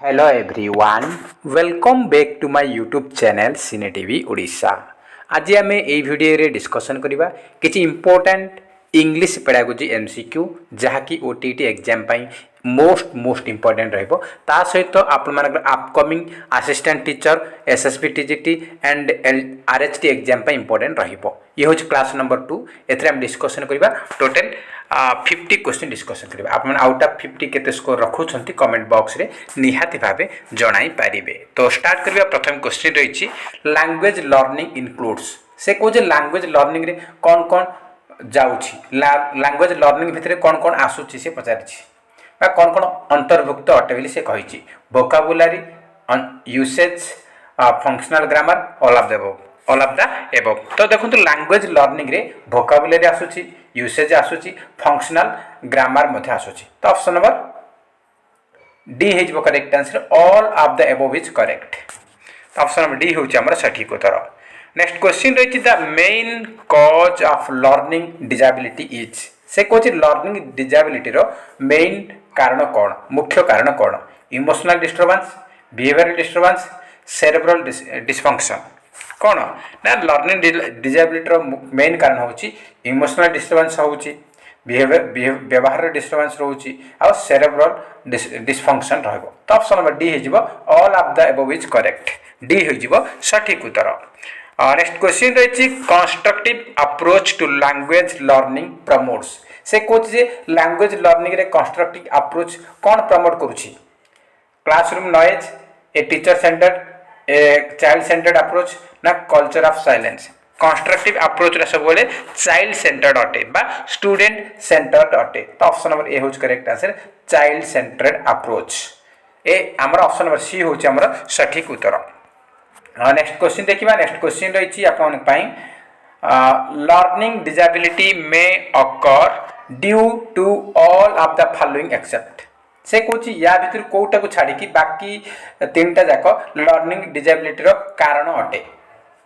Hello everyone welcome back to my YouTube channel Cine TV Odisha. आज आम ये video रे डिस्कशन करबा किछि इंपोर्टेंट इंग्लिश पेडागोजी एमसीक्यू जहाँकि ओटीटी एग्जाम पाई मोस्ट इंपोर्टेंट रहिबो। ता सहित आपण मानकर upcoming assistant teacher SSB TGT and RHT exam पाई इंपोर्टेंट रहिबो। ये होछ क्लास नंबर 2 एथरे हम डिस्कशन करबा टोटल 50 क्वेश्चन डिस्कशन करबा। आपण आउट ऑफ 50 केते स्कोर रखुछंती कमेंट बॉक्स रे निहाती भाबे जणाई पारिबे। तो स्टार्ट करबा। प्रथम क्वेश्चन रहिछि लैंग्वेज लर्निंग इनक्लूड्स। से को जे लैंग्वेज लर्निंग रे कोन कोन जाउछि, लैंग्वेज लर्निंग भितरे कोन कोन आसुछि से पचारिछि बा कोन कोन अंतर्भुक्त अटे बोली से कहिछि। Vocabulary, usage, functional grammar, all of the above. तो देखंतु लैंग्वेज लर्निंग रे वोकाबुलरी आसुछि, यूसेज आसुछि, फंक्शनल ग्रामर मध्ये आसुछि। तो option number D is correct answer, all of the above is correct. तो ऑप्शन नंबर डी होछि हमर सठिक उत्तर। नेक्स्ट क्वेश्चन रहिछि the main cause of learning disability is. से कोछि लर्निंग डिसेबिलिटी रो मेन कारण कोन, मुख्य कारण कोन? Emotional disturbance, behavioural disturbance, cerebral dysfunction कोन ना? लर्निंग डिसेबिलिटी रो मेन कारण होछि इमोशनल डिस्टर्बेंस होछि, व्यवहार डिस्टर्बेंस रोछि आ सेरेब्रल डिसफंक्शन रहबो। तो ऑप्शन नंबर डी हेजिबो all of the above is correct. D हेजिबो सठिक उत्तर। नेक्स्ट क्वेश्चन रहिछि constructive approach to language learning promotes. से कोच जे लैंग्वेज लर्निंग रे कंस्ट्रक्टिव अप्रोच कोन प्रमोट करूछि? Classroom knowledge, a teacher centred, a child centred approach ना culture of silence? Constructive approach रे सब बोले चाइल्ड सेंटर्ड अटे बा स्टूडेंट सेंटर्ड अटे। तो ऑप्शन नंबर ए होच correct answer, child centred approach. ए हमर ऑप्शन नंबर सी होच हमर सठिक उत्तर। नेक्स्ट क्वेश्चन देखिबा। नेक्स्ट क्वेश्चन रहिछि आपन पई learning disability may occur due to all of the following except. से कोछि या भितर कोटा को छाडी कि बाकी तीनटा जाक लर्निंग डिसेबिलिटी रो कारण अटे।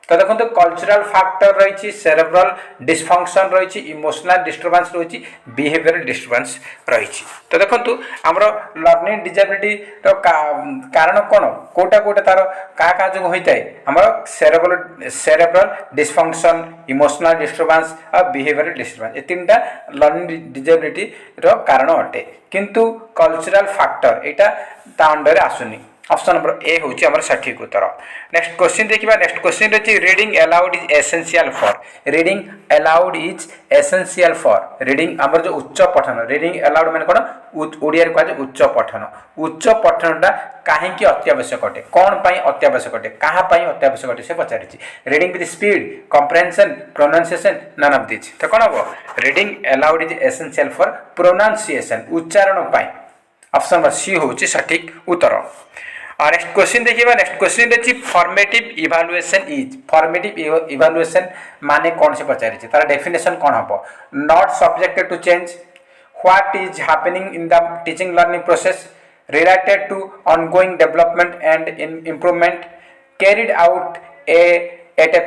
तो देखो तो कल्चरल फैक्टर रही, सेरेब्रल डिसफंक्शन रही, इमोशनल डिस्टर्बेंस रही, बिहेवियरल डिस्टर्बेंस रही। तो देखो आमर लर्निंग डिसेबिलिटी रो कारण कौन, कोटा कोटा तार क्या जो होता है आमर सेरेब्रल डिसफंक्शन, इमोशनल डिस्टर्बेंस और बिहेवियरल डिस्टर्बेंस, ये तीन टा लर्निंग डिसेबिलिटी रो कारण अटे। किंतु कल्चरल फैक्टर एटा ता अंडर आसुनी। ऑप्शन नंबर ए होची हमर सठिक उत्तर। नेक्स्ट क्वेश्चन देखिबा। नेक्स्ट क्वेश्चन रही reading aloud is essential for. Reading aloud is essential for reading हमर जो उच्च पठन। रीडिंग अलाउड माने कोन? ओडिया रे कहजे उच्च पठन। उच्च पठनटा काहे कि अत्यावश्यक अटे, कोन पई अत्यावश्यक अटे, कहा पई अत्यावश्यक अटे से पचारिछि। Reading with speed, comprehension, pronunciation, none of this. तो कोन हो? Reading aloud is essential for pronunciation, उच्चारण पई। ऑप्शन नंबर सी होची सठिक उत्तर। नेक्स्ट क्वेश्चन देखिए। नेक्स्ट क्वेश्चन रही formative evaluation is. Formative evaluation माने कौन से पचारिछि, तार डेफिनेशन कौन हबो? Not subjected to change, what is happening in the teaching learning process, related to ongoing development and improvement, carried out eight A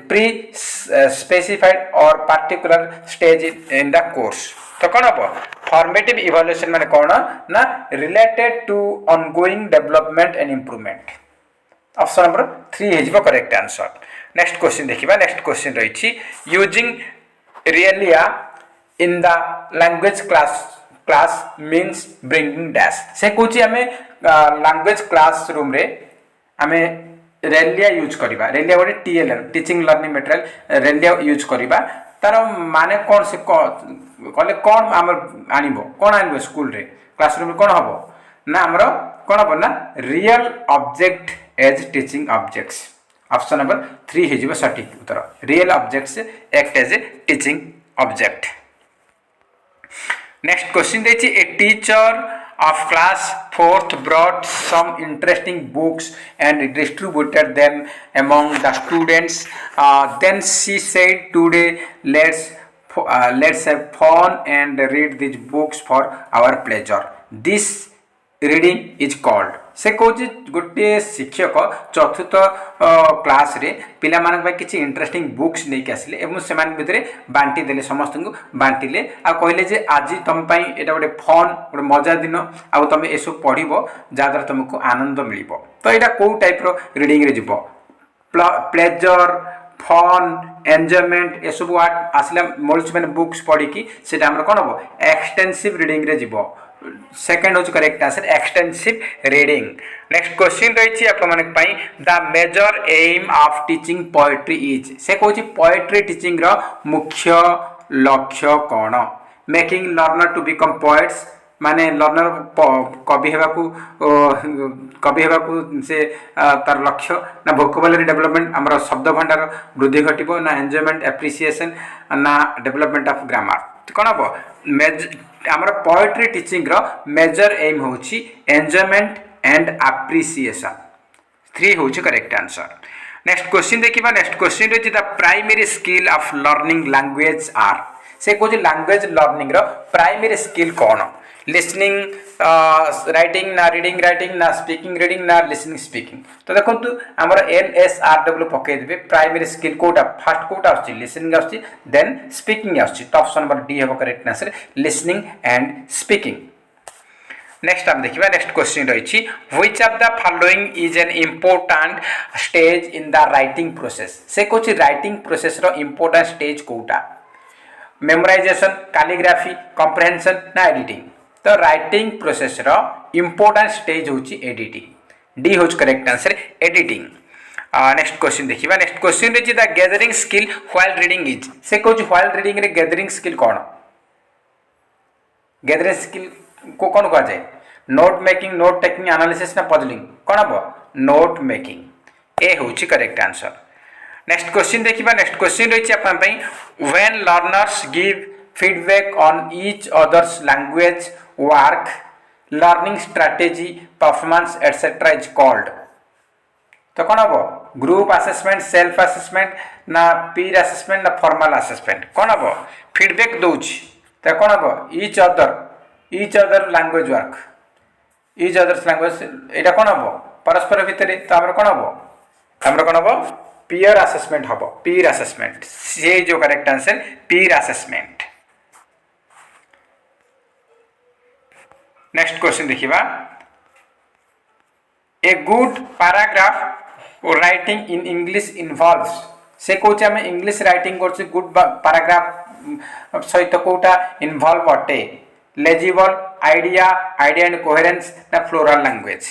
pre specified or particular stage in the course. तो कौन हम? Formative evaluation माने कौन ना? Related to ongoing development and improvement. Option number 3 हेजिबो correct answer. Next question देखिबा। Next question रहिछि using realia in the language class means bringing dash. से कोछि हमें लैंग्वेज क्लासरूम रे हमें रेलिया यूज करिबा। रेलिया गोटे टीएलएम टीचिंग लर्निंग मटेरियल रेलिया यूज करिबा। तार माने कौन से कहले कौन आमर आनिबो, कौन आनिबो स्कूल रे क्लासरूम रे कौन हबो ना? आमर कौन हबो ना? Real object as teaching objects. Option number 3 हेजिबो सठिक उत्तर। Real objects act as a teaching object. Next question देखिए a teacher of class 4th brought some interesting books and distributed them among the students. Then she said, today let's have fun and read these books for our pleasure. This reading is called. से कौच गोटे शिक्षक चतुर्थ class रे पिला मानक किसी interesting books नहीं आसिले एवं से भितर बांटी देले समस्त को बांटिले आ कहले जे आज तुम एटा गोटे फन गोटे मजा दिन आ तुम ये सब पढ़ जहाँद्वारा तुमको आनंद मिल तो यहाँ कौ टाइप रीडिंग रे जीव प्लेजर फन एंजॉयमेंट ये सब वार्ड आसला मल्टी मैंने बुक्स पढ़ी से कौन हम एक्सटेंसिव रीडिंग रे जीव सेकेंड हूँ correct answer extensive reading. Next question रही आप the major aim of teaching poetry is से कौन पोएट्री टीचिंग रो मुख्य लक्ष्य कौन making learner to become poets माने लर्नर कवि हेबाकू से तार लक्ष्य ना वोकाबुलरी डेवलपमेंट आमर शब्द भंडार वृद्धि घटो ना एंजॉयमेंट एप्रिसिएशन ना डेवलपमेंट ऑफ ग्रामर कौन हम आमर पोएट्री टीचिंग रो मेजर एम होची एंजॉयमेंट एंड एप्रिसिएशन 3 होची करेक्ट आंसर। नेक्स्ट क्वेश्चन देखिबा नेक्स्ट क्वेश्चन रे the primary skill of learning language are से कोची लैंग्वेज लर्निंग रो प्राइमरी स्किल कौन लिसनिंग राइटिंग ना रीडिंग राइटिंग ना स्पीकिंग रीडिंग ना लिसनिंग स्पीकिंग तो देखो आमर LSRW पकईदे प्राइमरी स्किल कोटा फास्ट कोटा आसछि लिसनिंग आसछि देन स्पीकिंग आसछि तो ऑप्शन नंबर डी हेबो correct answer listening and speaking. Next आप देखिबा नेक्स्ट क्वेश्चन रही which of the following is an important stage in the writing process से कुछ राइटिंग प्रोसेस रो इम्पोर्टेंट स्टेज कोटा मेमोराइजेशन कैलीग्राफी कॉम्प्रिहेंशन ना एडिटिंग तो राइटिंग प्रोसेस रो इम्पोर्टेंट स्टेज होची एडिटिंग डी होच correct answer editing. Next question देखिबा नेक्स्ट क्वेश्चन रे the gathering skill while reading is से कुछ व्हाइल रीडिंग रे गैदरिंग स्किल कौन गैदरिंग स्किल को कौन कहा जाए note making note taking analysis ना पजलिंग कौन हम नोट मेकिंग ए होची करेक्ट आंसर। नेक्स्ट क्वेश्चन देखिबा नेक्स्ट क्वेश्चन रही अपन when learners give feedback on each other's language work learning strategy performance etcetera is called तो कौन हम ग्रुप असेसमेंट सेल्फ असेसमेंट ना पीर असेसमेंट ना फॉर्मल असेसमेंट कौन हम फीडबैक दउछि तो कौन हम each other language work each other's language एटा कौन हम परस्पर भितर तो आमर कौन हम पीयर असेसमेंट हम पीर असेसमेंट से जो करेक्ट आंसर पीर असेसमेंट। नेक्स्ट क्वेश्चन देखिबा a good paragraph writing in English involves से कोचे हम इंग्लिश राइटिंग करछि गुड पैराग्राफ सहित कोटा इन्वॉल्व अटे legible idea idea and coherence ना फ्लोरल लैंग्वेज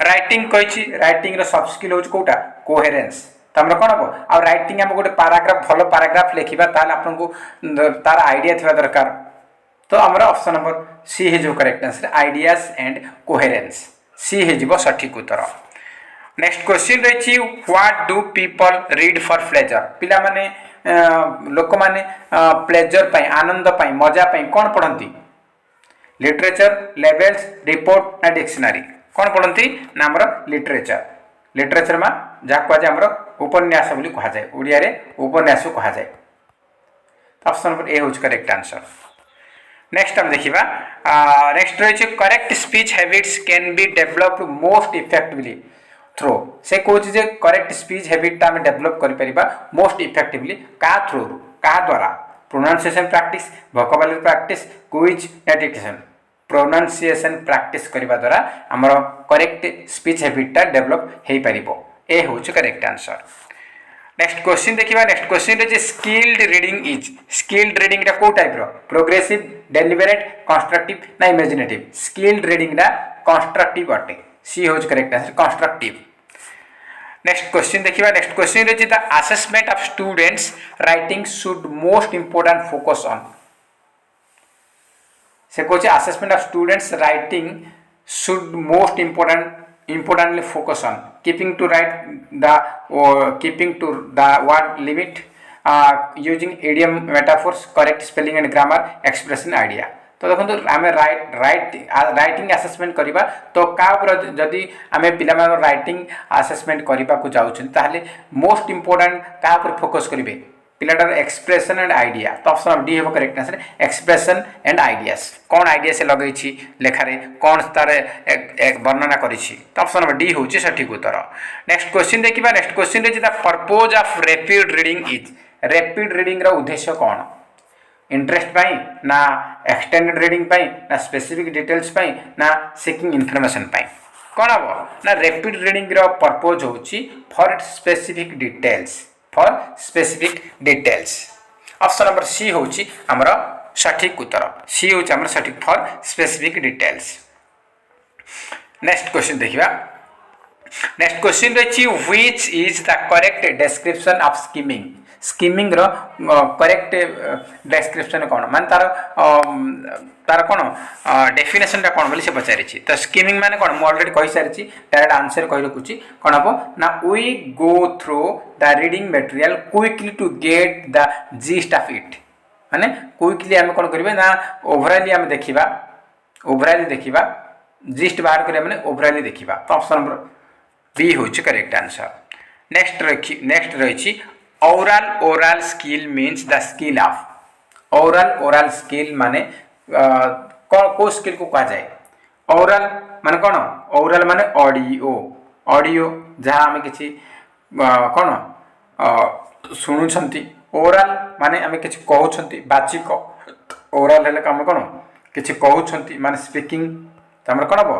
राइटिंग कहिछि राइटिंग रो सब स्किल होछ कोटा कोहेरेंस तमरा कौन हम आ राइटिंग हम गोटे पैराग्राफ भल पैराग्राफ लिखा ताल आपको तार आइडिया थी दरकार तो आमर ऑप्शन नंबर सी है correct answer ideas and coherence C है सठिक उत्तर। नेक्स्ट क्वेश्चन रही what do people read for pleasure पिला माने लोक माने प्लेजर पाई आनंद पाई मजा पाई कौन पढ़ती लिटरेचर लेवेल्स रिपोर्ट ना डिक्शनरी कौन पढ़ती ना आमर लिटरेचर में जहाँ कहुए उपन्यास बोली कहुए ओडिया रे उपन्यास को कहुए ऑप्शन नंबर ए हूँ करेक्ट आंसर। नेक्स्ट हम देखिबा नेक्स्ट रही correct speech habits can be developed most effectively through से कौच जे करेक्ट स्पीच हैबिट आम डेवलप करिपरिबा मोस्ट इफेक्टिवली का थ्रू का द्वारा pronunciation practice vocabulary practice quiz dictation pronunciation practice करबा द्वारा हमर करेक्ट स्पीच हैबिटा डेवलप हेई परिबो ए होछ करेक्ट आंसर। नेक्स्ट क्वेश्चन देखिबा नेक्स्ट क्वेश्चन रे जे skilled reading is skilled reading रा को टाइप रो प्रोग्रेसिव डेलिबरेट कंस्ट्रक्टिव ना इमेजिनेटिव स्किल्ड रीडिंग रा कंस्ट्रक्टिव अटे सी होछ correct answer constructive. Next question देखिबा नेक्स्ट क्वेश्चन रे जे the assessment of students writing should most important focus on से कोच assessment of students writing should most importantly focus on keeping to the word limit using idiom metaphors correct spelling and grammar expression idea तो देखो आम writing assessment करवा तो क्या जदि आम पिला राइटिंग असेसमेंट करने को जाऊँ मोस्ट इम्पोर्टाट क्या फोकस करेंगे पिलाटार एक्सप्रेशन एंड आइडिया तो ऑप्शन डी हे correct answer expression and ideas कौन आइडिया से लगे लेखारे कौन तार वर्णना कर ऑप्शन नंबर डी हूँ सठिक उत्तर। नेक्स्ट क्वेश्चन देखा next question the purpose of rapid reading is rapid reading उद्देश्य कौन इंटरेस्ट पाई ना एक्सटेंडेड रीडिंग पाई ना स्पेसिफिक डिटेल्स पाई ना सीकिंग इनफॉरमेशन पाई कौन हम ना रैपिड रीडिंग पर्पज हूँ for specific details option number C हूँ आमर सठिक उत्तर सी हूँ आमर सठिक for specific details. Next question देखिए नेक्स्ट क्वेश्चन रही which is the correct description of skimming skimming रो करेक्ट डिस्क्रिप्शन कौन मान तार तार कौन डेफिनेशन कौन बोली से पचारि तो स्कीमिंग माने कौन मुझे ऑलरेडी कही सारी डायरेक्ट आंसर कही रखुची कौन हम ना we go through the reading material quickly to get the gist of it माने क्विकली आम कौन करेंगे ना ओवराली आम देखा जिस्ट बाहर करें मैंने ओवराली देखा तो ऑप्शन नंबर बी हूँ करेक्ट आंसर। नेक्स्ट रही oral skill means the skill of oral skill माने को स्किल को कहा जाए ओरल माने कौन ओरल माने ऑडियो जहाँ आम कि कौन शुणुंट ओरल माने आम कि कहते बाचिक ओरल है आम कौन कि कहते माने स्पीकिंग तो आम कौन हम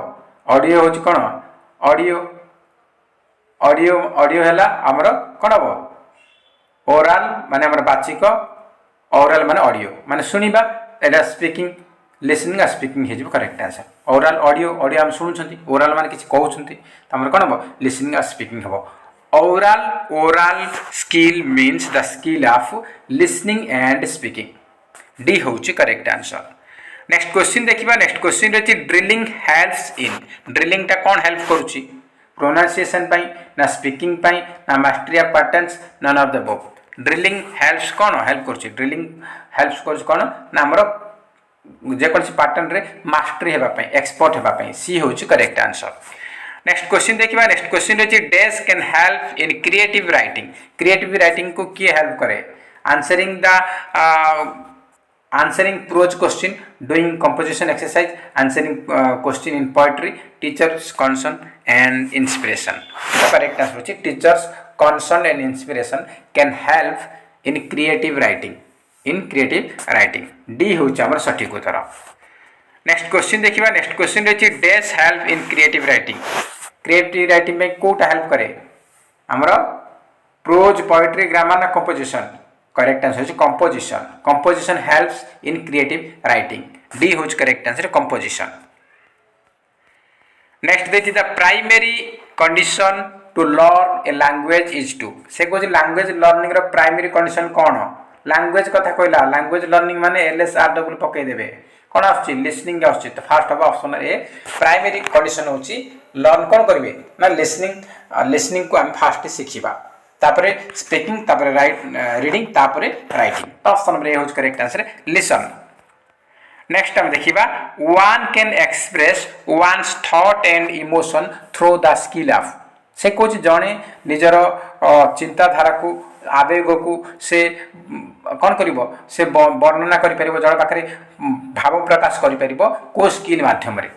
ऑडियो हूँ कौन ऑडियो है आमर कौन हम ओरल माने आमर बाचिक ओरल माने ऑडियो माने सुनिबा एटा स्पीकिंग लिसनिंग स्पीकिंग हो करेक्ट आंसर ओरल ऑडियो आम शुणुंट ओरल माने किसी कहते तो आमर कौन हम लिसनिंग स्पीकिंग हम oral skill means the skill of listening and speaking D हूँ करेक्ट आंसर। नेक्स्ट क्वेश्चन देखिए नेक्स्ट क्वेश्चन रही ड्रिलिंग हेल्प्स इन ड्रिलिंग टा कौन हेल्प करुच्ची प्रोनाउंसिएशन ना स्पीकिंग ना mastery of patterns none of the both drilling helps कौन help करुच्ची ड्रिलिंग हेल्प्स करुच्ची कौन ना आमर जेकोसी पैटर्न रे मास्टरी होगापी एक्सपर्ट होगापी सी हूँ करेक्ट आंसर। नेक्स्ट क्वेश्चन देखिए नेक्स्ट क्वेश्चन रही dash can help in creative writing को किए हेल्प करे answering the answering prose question, doing composition exercise, answering question in poetry, teachers concern and inspiration. The correct answer is teachers concern and inspiration can help in creative writing. D हूँ आमर सठिक उत्तर। Next question देखिए next question रही dash help in creative writing में कोटा help करे आमर प्रोज पोएट्री ग्रामर ना कंपोजिशन करेक्ट आंसर है composition helps in creative writing D हूँ करेक्ट आंसर कंपोजिशन। नेक्स्ट देखिए the primary condition to learn a language is to से कौन लैंग्वेज लर्निंग रो प्राइमरी कंडीशन कौन लैंग्वेज कथा कहला लैंग्वेज लर्निंग माने LSR पकईदेवे कौन आस लिसनिंग आस तो फास्ट हम ऑप्शन ए प्राइमरी कंडीशन हूँ लर्न कौन करेंगे ना लिसनिंग को आम फास्ट शिखा तापरे स्पीकिंग तापरे रीडिंग तापरे राइटिंग तो ऑप्शन नंबर ए हूँ करेक्ट आंसर लिसन। नेक्स्ट हम देखिबा one can express one's thought and emotion through the skill of से कुछ जड़े निजर चिंताधारा को आवेग को से कौन करिवो से वर्णना करि परिबो जण पाखरे भाव प्रकाश करि परिबो को स्किल माध्यम रे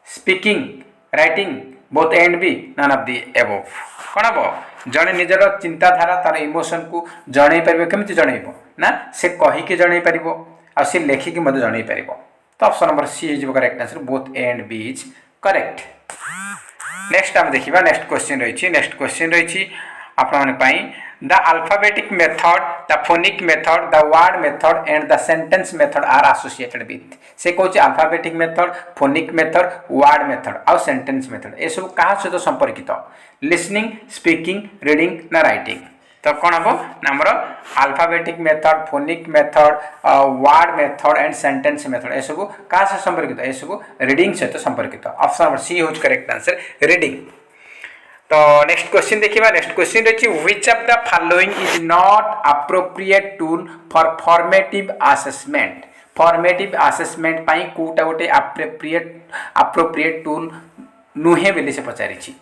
speaking writing both and B none of the above कौन हम जड़े निजर चिंताधारा तार इमोशन को जन पार केमी जनइब ना से कहीकि जन पार आ सी लेखिकी जन पार तो ऑप्शन नंबर सी हो correct answer both and B is correct. Next आम देखा नेक्स्ट क्वेश्चन रही आपण the alphabetic method the phonic method the word method and the sentence method are associated with से कौन alphabetic method phonic method word method आउ sentence method ये सब क्या सहित संपर्कित लिसनिंग स्पीकिंग रीडिंग ना राइटिंग तो कौन हम आमर alphabetic method phonic method word method and sentence method ये सब क्या सहित संपर्कित ये सब रीडिंग सहित संपर्कित ऑप्शन नंबर सी हूँ करेक्ट आंसर रीडिंग। तो नेक्स्ट क्वेश्चन देखिए नेक्स्ट क्वेश्चन रही which of the following is not appropriate tool for formative assessment पाई कोटा गोटे अप्रोप्रिएट टूल नुहे बोली से पचारि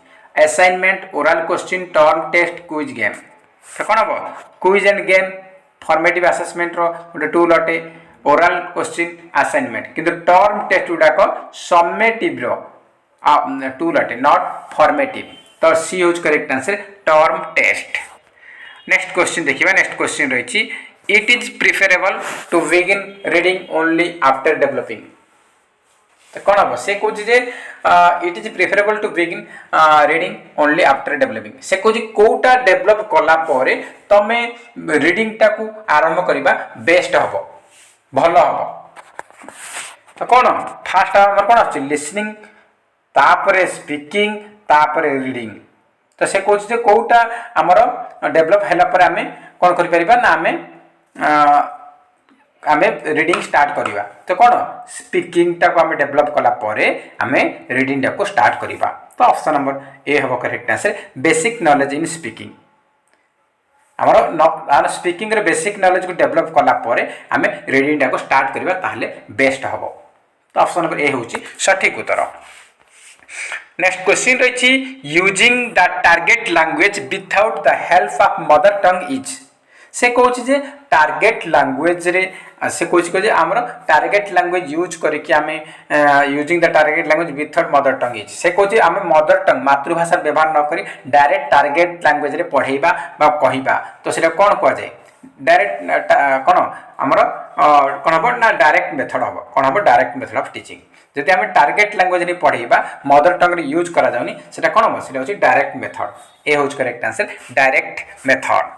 assignment oral question term test quiz game तो कौन हम quiz and game formative assessment रो गोटे टूल अटे ओरल क्वेश्चन असाइनमेंट किंतु टर्म टेस्ट गुड़ाक समेटिव रो टूल अटे नॉट फॉर्मेटिव तो सी होज correct answer term test. Next question देखिए नेक्स्ट क्वेश्चन रही it is preferable to begin reading only after developing तो कौन हम से कौन it is preferable to begin reading only after developing से कौन कोटा डेवलप कला परे तमे रीडिंग टाकू आरंभ करबा बेस्ट हबो भलो हबो तो कौन फास्ट हमर कौन अछि लिसनिंग तापरे स्पीकिंग तापरे रीडिंग तो से कौन जे कोटा हमर डेवलप हैला पर आमे कौन करि परिबा ना आमे रीडिंग स्टार्ट करिबा तो कौन स्पीकिंग टाको आमे डेवलप कला परे आमे रीडिंग टाको स्टार्ट करिबा तो ऑप्शन नंबर ए हबो correct answer basic knowledge in speaking हमर स्पीकिंग रे बेसिक नॉलेज को डेवलप कला परे आमे रीडिंग टाको स्टार्ट करिबा ताहले बेस्ट हबो तो ऑप्शन नंबर ए होची सठिक उत्तर। नेक्स्ट क्वेश्चन रही using the target language without the help of mother tongue is से कौच जे टारगेट लैंग्वेज रे से कौच को जे हमर टारगेट लैंग्वेज यूज करके आमे using the target language without mother tongue is से कौच आमे मदर टंग मातृभाषा व्यवहार न करी डायरेक्ट टारगेट लैंग्वेज रे पढ़ेबा बा कहिबा तो सेटा कोन को जाय डायरेक्ट कोन हमर कोन हो ना डायरेक्ट मेथड हो कोन हो डायरेक्ट मेथड ऑफ टीचिंग जदि आमे टारगेट लैंग्वेज रे पढ़ेबा मदर टंग रे यूज करा जाउनी सेटा कोन हो सेटा होची डायरेक्ट मेथड ए होच correct answer direct method.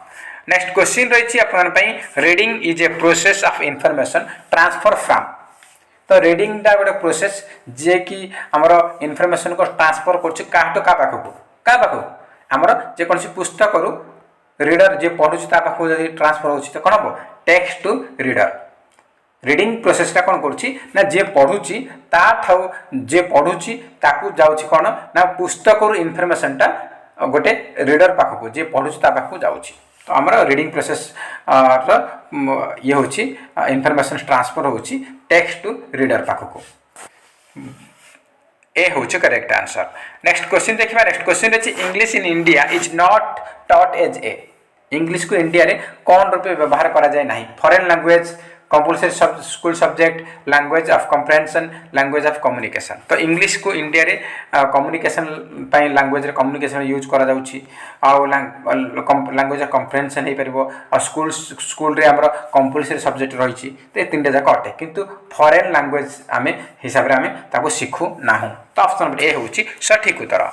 Next question रही अपन reading is a process of information transfer from तो रीडिंग टा गोटे प्रोसेस जे कि हमर इंफॉर्मेशन को ट्रांसफर करछ काटो का पाखो हमर जे कोनसी पुस्तक करू रीडर जे पढुछ ता पाखो जे ट्रांसफर होछ तो कोन हो text to reader reading process टा कोन करछि ना जे पढुछि ता थाउ जे पढुछि ताकू जाउछि कोन ना पुस्तक रो इंफॉर्मेशन टा गोटे रीडर पाखो जे पढुछ ता पाखो जाउछि तो हमारा रीडिंग प्रोसेस ये होची इंफॉर्मेशन ट्रांसफर होची टेक्स्ट टू रीडर पाखको ए होची करेक्ट आंसर। नेक्स्ट क्वेश्चन देखिबा नेक्स्ट क्वेश्चन अछि English in India is not taught as a English को इंडिया रे कोन रूपे व्यवहार करा जाय नाही foreign language compulsory school subject language of comprehension language of communication तो इंग्लिश को इंडिया रे कम्युनिकेशन पई लैंग्वेज रे कम्युनिकेशन यूज करा जाउची आ लैंग्वेज ऑफ कंप्रेहेंशन हे परबो आ स्कूल रे हमर कंपलसरी सब्जेक्ट रहिची ते तीनटा जाक अटे किंतु फॉरेन लैंग्वेज आमे हिसाब रे आमे ताको सिखु नाहु तो ऑप्शन नंबर ए होची सठिक उत्तर।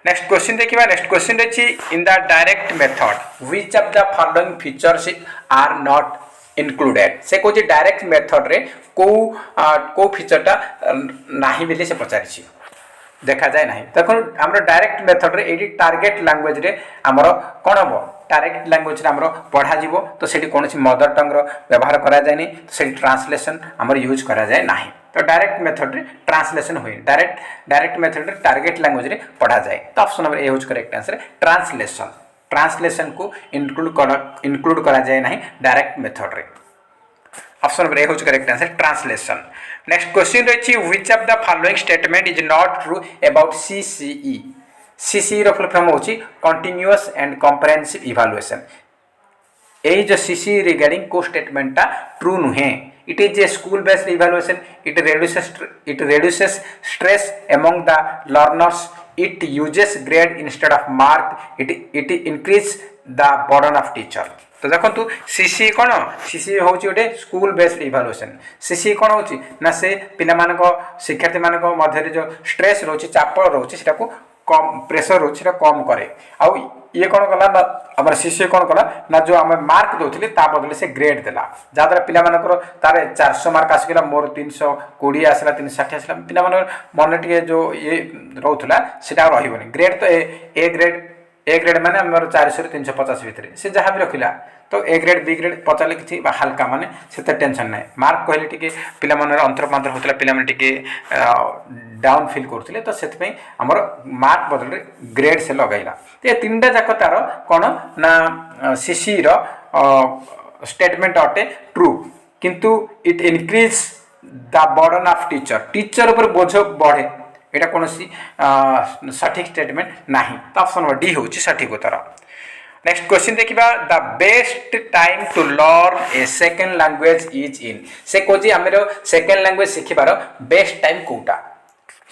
नेक्स्ट क्वेश्चन देखिबा नेक्स्ट क्वेश्चन रही in the direct method which of the following features are not included से कौन डायरेक्ट मेथड रे को फीचरटा नाही बेले से पचारिछि देखा जाए नाही देखो हमरो डायरेक्ट मेथड रे एडी टारगेट लैंग्वेज रे हमरो कोन हबो डायरेक्ट लैंग्वेज रे हमरो पढ़ा जीवो तो सेठी कोनसी मदर टंग रो व्यवहार करा जाय नै तो सेठी ट्रांसलेशन हमरो यूज करा जाय नाही तो डायरेक्ट मेथड रे ट्रांसलेशन होय डायरेक्ट मेथड रे टारगेट लैंग्वेज रे पढ़ा जाय तो ऑप्शन नंबर ए यूज करेक्ट आंसर ट्रांसलेशन ट्रांसलेशन को इंक्लूड करा जाए नहीं डायरेक्ट मेथड रे ऑप्शन नंबर ए होच correct answer translation. Next question रही which of the following statement is not true about CCE CCE रो फुल फॉर्म होची कंटीन्यूअस एंड कॉम्प्रिहेंसिव इवैल्यूएशन ए जो सीसीई रिगार्डिंग को स्टेटमेंट ता ट्रू नुहे it is a school based evaluation it reduces stress among the learners it uses grade instead of mark it increase the burden of teacher तो देखो CC कौन CC हूँ गोटे स्कूल बेस्ड इवैल्यूएशन सीसी कौन हो ना से पिला शिक्षार्थी मान मध्य जो स्ट्रेस रोचे चाप रोचे कम प्रेसर रोचे कम करे आउ ये कौन कला ना आम सीसी कौन कला ना जो आम मार्क दौले ता बदले से ग्रेड देला जहाँद्वारा पिलाମାନଙ୍କର तार 400 मार्क आसगला मोर 320 आसला 360 आसला पिला मन टे जो ये रोला सेटा रही ग्रेड तो ए ग्रेड माने आम 400 ରୁ 350 भितर से जहाँ भी रखिला तो ए ग्रेड बी ग्रेड पचारे कि हाल्का माने से टेंशन ना मार्क कहले टी पिला अंतरपांतर होता पिला डाउन फिल करते तो से आमर मार्क बदल ग्रेड से लगेगा तो ये तीनटा जाक तार कौन ना सीसी स्टेटमेंट अटे ट्रू किंतु it increase the burden of teacher ऊपर बोझ बढ़े यहाँ कौन सठिक स्टेटमेंट ना तो ऑप्शन नंबर डी हूँ सठिक उत्तर। नेक्स्ट क्वेश्चन देखिबा the best time to learn a second language is इन से कोजी हमरो सेकंड लैंग्वेज सिखिबार बेस्ट टाइम कोटा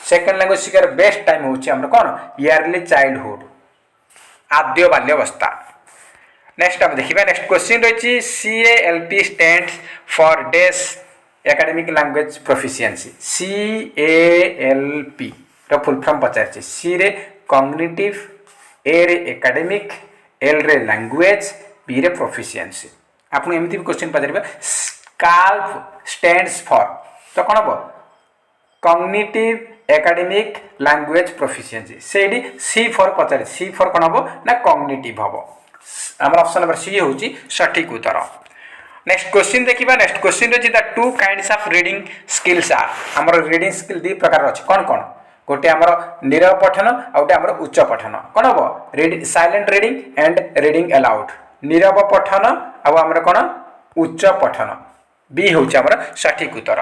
सेकंड लैंग्वेज सिखार बेस्ट टाइम होची हमरो कोन इयरली चाइल्डहुड आद्य बाल्यावस्था। नेक्स्ट हम देखिबा नेक्स्ट क्वेश्चन रहिछि CALP स्टैंड्स फॉर डेस एकेडमिक लैंग्वेज प्रोफिशिएंसी CALP रो फुल फॉर्म पचारछि C रे कॉग्निटिव A रे एकेडमिक L रे लैंग्वेज B रे प्रोफिशिएंसी आपन एमिति भी क्वेश्चन पचारिबा CALP स्टैंड्स फॉर तो कोन हो कॉग्निटिव एकेडमिक लैंग्वेज प्रोफिशिएंसी सेडी C फॉर पचारि C फॉर कोन हो ना कॉग्निटिव हो हमर ऑप्शन नंबर C होची सटीक उत्तर। नेक्स्ट क्वेश्चन देखिबा नेक्स्ट क्वेश्चन रे the two kinds of reading skills are हमर रीडिंग स्किल दी प्रकार अछि कोन कोन गोटे हमर नीरव पठन आ गोटे हमर उच्च पठन कोन हो reading silent reading and reading allowed Nirav पठन आ हमर कोन उच्च पठन बी होची हमर सटीक उत्तर।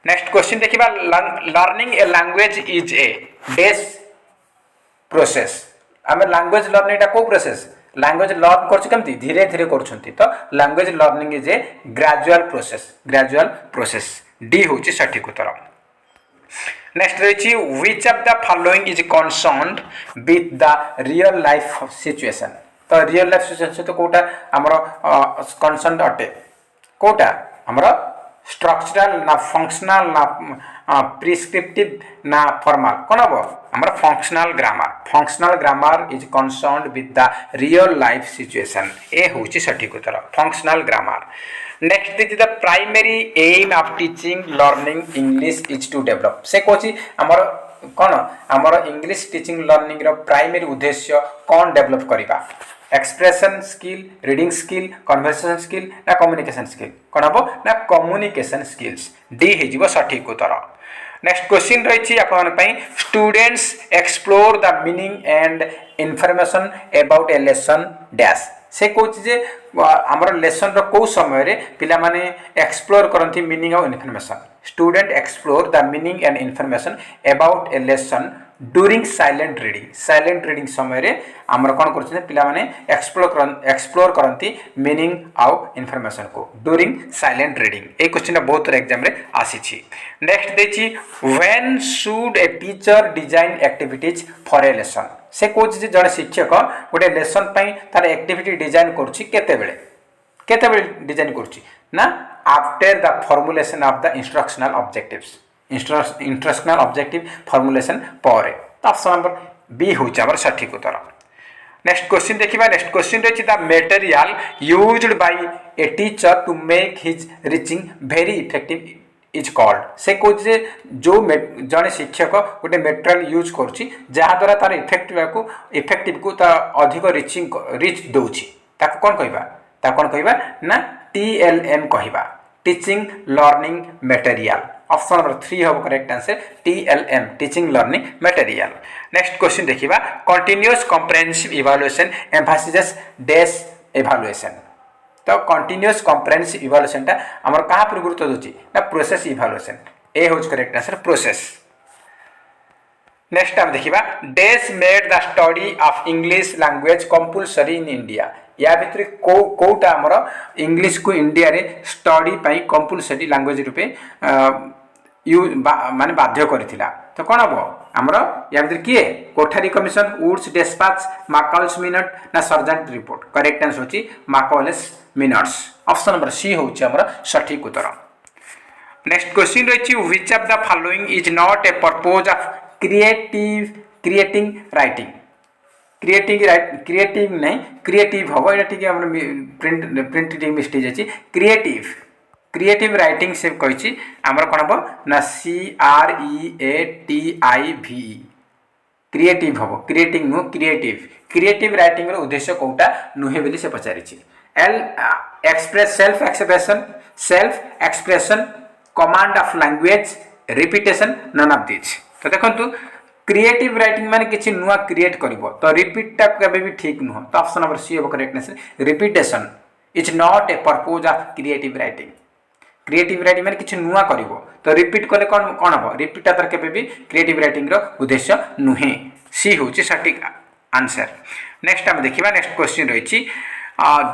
नेक्स्ट क्वेश्चन देखिबा learning a language is a डेस प्रोसेस हम लैंग्वेज लर्निंग टा को प्रोसेस लैंग्वेज लर्न करछ केमती धीरे धीरे करछंती तो language learning is a gradual process D होची सटीक उत्तर। नेक्स्ट रहिछि which of the following is concerned with the real life situation तो रियल लाइफ सिचुएशन तो कोटा हमर कंसर्न्ड अटे कोटा हमर स्ट्रक्चरल ना फंक्शनल ना प्रिस्क्रिप्टिव ना फॉर्मल कोन हो हमर functional grammar is concerned with the real life situation ए होची सटीक उत्तर functional grammar. Next is the primary aim of teaching learning English is to develop से कोची हमर कोन हमर इंग्लिश टीचिंग लर्निंग रो प्राइमरी उद्देश्य कोन डेवलप करिबा expression skill reading skill conversation skill ना कम्युनिकेशन स्किल कोन हो ना कम्युनिकेशन स्किल्स डी हे जीवो सटीक उत्तर। नेक्स्ट क्वेश्चन रही आपन पई students explore the meaning and information about a lesson dash से कोच जे हमर लेसन रो को समय रे पिला माने एक्सप्लोर करंती मीनिंग और information student explore the meaning and information about a lesson during silent reading समय रे हमर कोन करछन पिला माने एक्सप्लोर करंती मीनिंग आउ इन्फॉर्मेशन को ड्यूरिंग साइलेंट रीडिंग ए क्वेश्चन बहुत एग्जाम रे आसी छी। नेक्स्ट देछि when should a teacher design activities for a lesson से कोच जे जण शिक्षक गोटे लेसन पई तार एक्टिविटी डिजाइन करछि केते बेले डिजाइन करछि ना after the formulation of the instructional objective formulation पर ऑप्शन नंबर बी होची हमर सटीक उत्तर। नेक्स्ट क्वेश्चन देखिबा नेक्स्ट क्वेश्चन रही the material used by a teacher to make his teaching very effective is called से कोच जे जो जने शिक्षक गोटे मटेरियल यूज करछि जहा द्वारा तार इफेक्टिव को ता अधिक रिच दोछि ताको कोन कहबा ना TLM कहबा teaching learning material option number 3 हो correct answer TLM teaching learning material. Next question देखिबा continuous comprehensive evaluation emphasises dash evaluation तो कंटीन्यूअस कॉम्प्रिहेंसिव इवैल्यूएशन ता हमर कहा पर गुरुत्व दोछि ना प्रोसेस इवैल्यूएशन ए होज करेक्ट आंसर प्रोसेस। नेक्स्ट हम देखिबा dash made the study of English language compulsory in India या भितर कोटा हमर इंग्लिश को इंडिया रे स्टडी पई कंपल्सरी लैंग्वेज रूपे माने बाध्य करथिला तो कोन हो हमर या भितर किए Kothari commission Wood's despatch Macaulay's minute ना सर्जेंट रिपोर्ट करेक्ट आंसर होची Macaulay's minutes option number C होची हमर सटीक उत्तर। नेक्स्ट क्वेश्चन रही which of the following is not a purpose of creating writing creative नहीं क्रिएटिव हम ये ठीक हम प्रिंट मिस्टेक जाइए क्रिएटिव राइटिंग से कही आमर कौन हम ना CREATIV क्रिएटिव हम क्रिएटिंग नुह क्रिएटिव राइटिंग उद्देश्य कौटा नुहे बोली से पचारि L express self expression command of language repetition none of this तो देखंतु क्रिएटिव राइटिंग माने किछि नुआ क्रिएट करिवो तो रिपीट टा केबे भी ठीक नुह तो ऑप्शन नंबर सी हो correct answer repetition is not a purpose of creative writing माने किछि नुआ करिवो तो रिपीट कले कोन हो रिपीट ता केबे भी क्रिएटिव राइटिंग रो उद्देश्य नुहे सी होची सटीक आंसर। नेक्स्ट आम देखा नेक्स्ट क्वेश्चन रही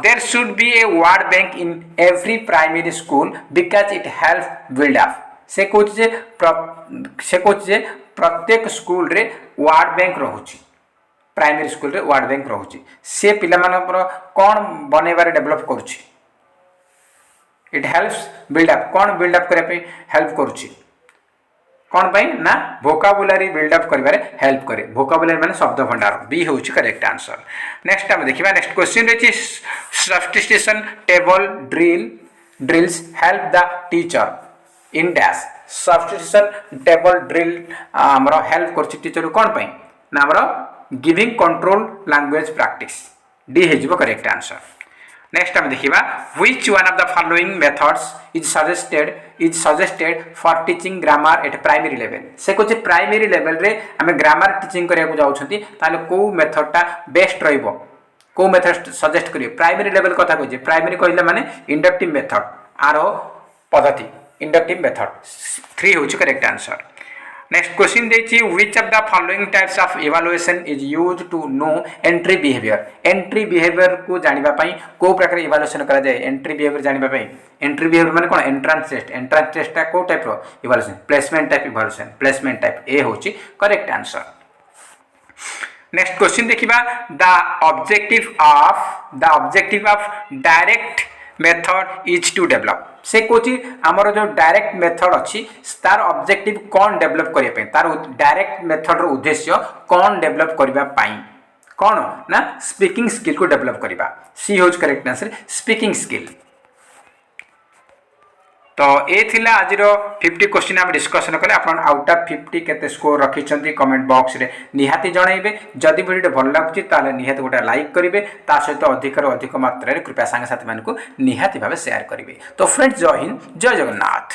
there should be a word bank in every primary school because it help build up. से कहे प्रत्येक स्कूल रे वार्ड बैंक रोचे प्राइमरी स्कूल रे वार्ड बैंक रोचे से पिला मानकर कौन बनैबार डेभलप करुच्ची इट हेल्प्स बिल्डअप कौन बिल्डअप करने हेल्प करुच्ची कौन पाई ना भोकाबुलारी बिल्डअप करिबारे हेल्प करे भोकाबुलारी माने शब्द भंडार बी होची करेक्ट आंसर। नेक्स्ट हम देखिबा नेक्स्ट क्वेश्चन रही substitution table drills help the teacher in dash. Substitution table drill हमरो हेल्प करछि टीचर कौन पाई ना हमरो giving control language practice D हेजिबो करेक्ट आंसर। नेक्स्ट हम देखिबा which one of the following methods is suggested for teaching grammar at primary level. से कुछ प्राइमरी लेवल रे हमें ग्रामर टीचिंग करिया को जाउछंती ताले को मेथडटा बेस्ट रहइबो को मेथड सजेस्ट करियो प्राइमरी लेवल कथा कहजे प्राइमरी कहले माने इंडक्टिव मेथड आरो पद्धति इंडक्टिव मेथड 3 होची करेक्ट आंसर। नेक्स्ट क्वेश्चन देखिए which of the following types of evaluation is used to know entry behaviour को जानिबा पई को प्रकार इवैल्यूएशन करा जाय एंट्री बिहेवियर जानिबा पई एंट्री बिहेवियर माने कोन एंट्रांस टेस्ट ता को टाइप रो इवैल्यूएशन प्लेसमेंट टाइप ए होची करेक्ट आंसर। नेक्स्ट क्वेश्चन देखिबा the objective of direct method is to develop. से कोची हमर जो डायरेक्ट मेथड अच्छी तार ऑब्जेक्टिव कौन डेवलप करिया पे तार डायरेक्ट मेथड रो उद्देश्य कौन डेवलप करिबा पाई कौन ना स्पीकिंग स्किल को डेवलप करिबा सी होज करेक्ट आंसर स्पीकिंग स्किल। तो ये थिला आज 50 क्वेश्चन आम डिस्कसन कले आप आउट ऑफ 50 केते स्कोर रखिछंती कमेंट बॉक्स रे निहाती जणाइबे जदि वीडियो भल लागुची ताले निहाती गोटा लाइक करिवे ता सहित अधिक रो अधिक मात्रा रे कृपया संग साथी मानकु निहाती भाबे शेयर करिवे। तो फ्रेंड्स जय हिंद जय जगन्नाथ।